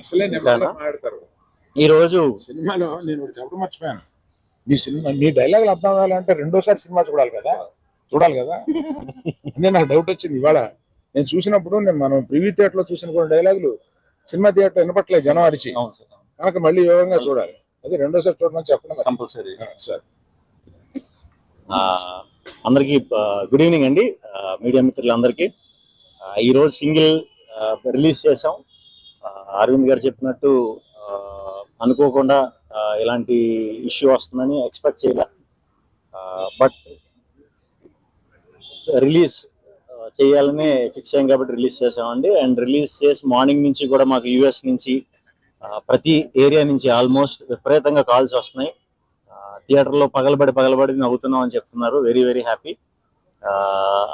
అసలే నెమ్మదిగా మాట్లాడతారు. ఈ రోజు సినిమాలో నేను ఒకటి చెప్పడం మర్చిపోయాను. మీ డైలాగులు అర్థం అవ్వాలంటే రెండోసారి సినిమా చూడాలి కదా. అదే నాకు డౌట్ వచ్చింది ఇవాళ. నేను చూసినప్పుడు మనం ప్రివ్యూ థియేటర్ లో చూసిన కొన్ని డైలాగులు సినిమా థియేటర్ వినపట్లేదు జనం అరిచి. కనుక మళ్ళీ వివరంగా చూడాలి. అదే రెండోసారి చూడమని చెప్పడం కంపల్సరీ సార్. అందరికి గుడ్ ఈవినింగ్ అండి, మీడియా మిత్రులందరికీ. ఈరోజు సింగిల్ రిలీజ్ చేసాం. అరవింద్ గారు చెప్పినట్టు అనుకోకుండా ఇలాంటి ఇష్యూ వస్తుందని ఎక్స్పెక్ట్ చేయలే. బట్ రిలీజ్ చేయాలని ఫిక్స్ అయ్యాం కాబట్టి రిలీజ్ చేసామండి. అండ్ రిలీజ్ చేసి మార్నింగ్ నుంచి కూడా మాకు యూఎస్ నుంచి ప్రతి ఏరియా నుంచి ఆల్మోస్ట్ విపరీతంగా కాల్స్ వస్తున్నాయి. థియేటర్లో పగలబడి నవ్వుతున్నాం అని చెప్తున్నారు. Very very happy.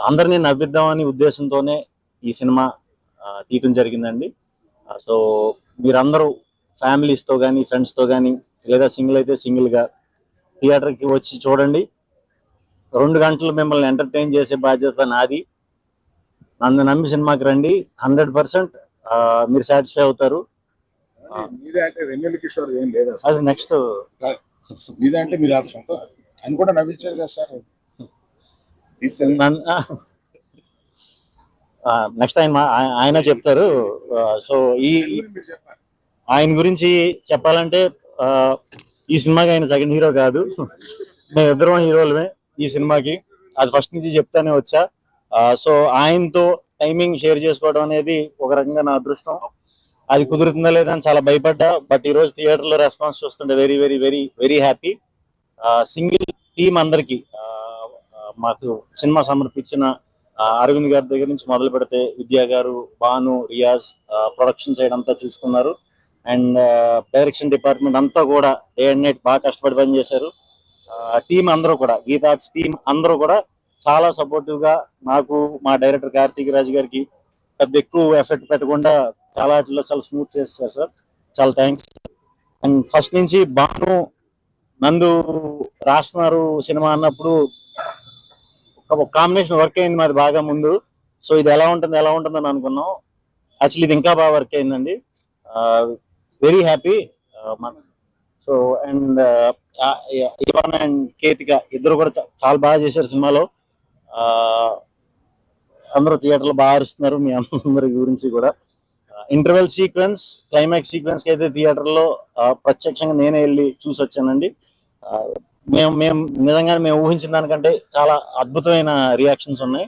అందరినీ నవ్విద్దామని ఉద్దేశంతోనే ఈ సినిమా తీయటం జరిగిందండి. సో మీరందరూ ఫ్యామిలీస్తో కానీ ఫ్రెండ్స్తో కానీ లేదా సింగిల్ అయితే సింగిల్గా థియేటర్కి వచ్చి చూడండి. 2 గంటలు మిమ్మల్ని ఎంటర్టైన్ చేసే బాధ్యత నాది. నన్ను నమ్మి సినిమాకి రండి. 100% మీరు సాటిస్ఫై అవుతారు. అది నెక్స్ట్ ఇదంటే మీరు అని కూడా నవ్వించారు కదా సార్. నెక్స్ట్ ఆయన చెప్తారు. సో ఆయన గురించి చెప్పాలంటే ఈ సినిమాకి ఆయన సెకండ్ హీరో కాదు, మేమిద్దరం హీరోలమే ఈ సినిమాకి. అది ఫస్ట్ నుంచి చెప్తానే వచ్చా. సో ఆయనతో టైమింగ్ షేర్ చేసుకోవడం అనేది ఒక రకంగా నా అదృష్టం. అది కుదురుతుందా లేదా అని చాలా భయపడ్డా. బట్ ఈ రోజు థియేటర్లో రెస్పాన్స్ చూస్తుంటే very very very very happy. Single team అందరికి మాకు సినిమా సమర్పించిన అరవింద్ గారి దగ్గర నుంచి మొదలు పెడితే విద్యా గారు, భాను, రియాజ్, ప్రొడక్షన్ సైడ్ అంతా చూసుకున్నారు. అండ్ డైరెక్షన్ డిపార్ట్మెంట్ అంతా కూడా డే అండ్ నైట్ బాగా కష్టపడి పనిచేశారు. టీం అందరూ కూడా, గీతా ఆర్ట్స్ టీం అందరూ కూడా చాలా సపోర్టివ్ గా నాకు, మా డైరెక్టర్ కార్తీక్ రాజ్ గారికి పెద్ద ఎక్కువ ఎఫెక్ట్ పెట్టకుండా చాలా స్మూత్ చేస్తారు సార్. చాలా థ్యాంక్స్. అండ్ ఫస్ట్ నుంచి భాను, నందు రాస్తున్నారు సినిమా అన్నప్పుడు ఒక కాంబినేషన్ వర్క్ అయింది మాది బాగా ముందు. సో ఇది ఎలా ఉంటుందని అనుకున్నాం. యాక్చువల్లీ ఇది ఇంకా బాగా వర్క్ అయిందండి. Very happy. So and Ivan and Ketika ఇద్దరు కూడా చాలా బాగా చేశారు సినిమాలో. అందరూ థియేటర్లో బాగా అరుస్తున్నారు. మీ అందరి గురించి కూడా ఇంటర్వెల్ సీక్వెన్స్, క్లైమాక్స్ సీక్వెన్స్ కి అయితే థియేటర్లో ప్రత్యక్షంగా నేనే వెళ్ళి చూసి వచ్చానండి. మేము నిజంగానే మేము ఊహించిన దానికంటే చాలా అద్భుతమైన రియాక్షన్స్ ఉన్నాయి.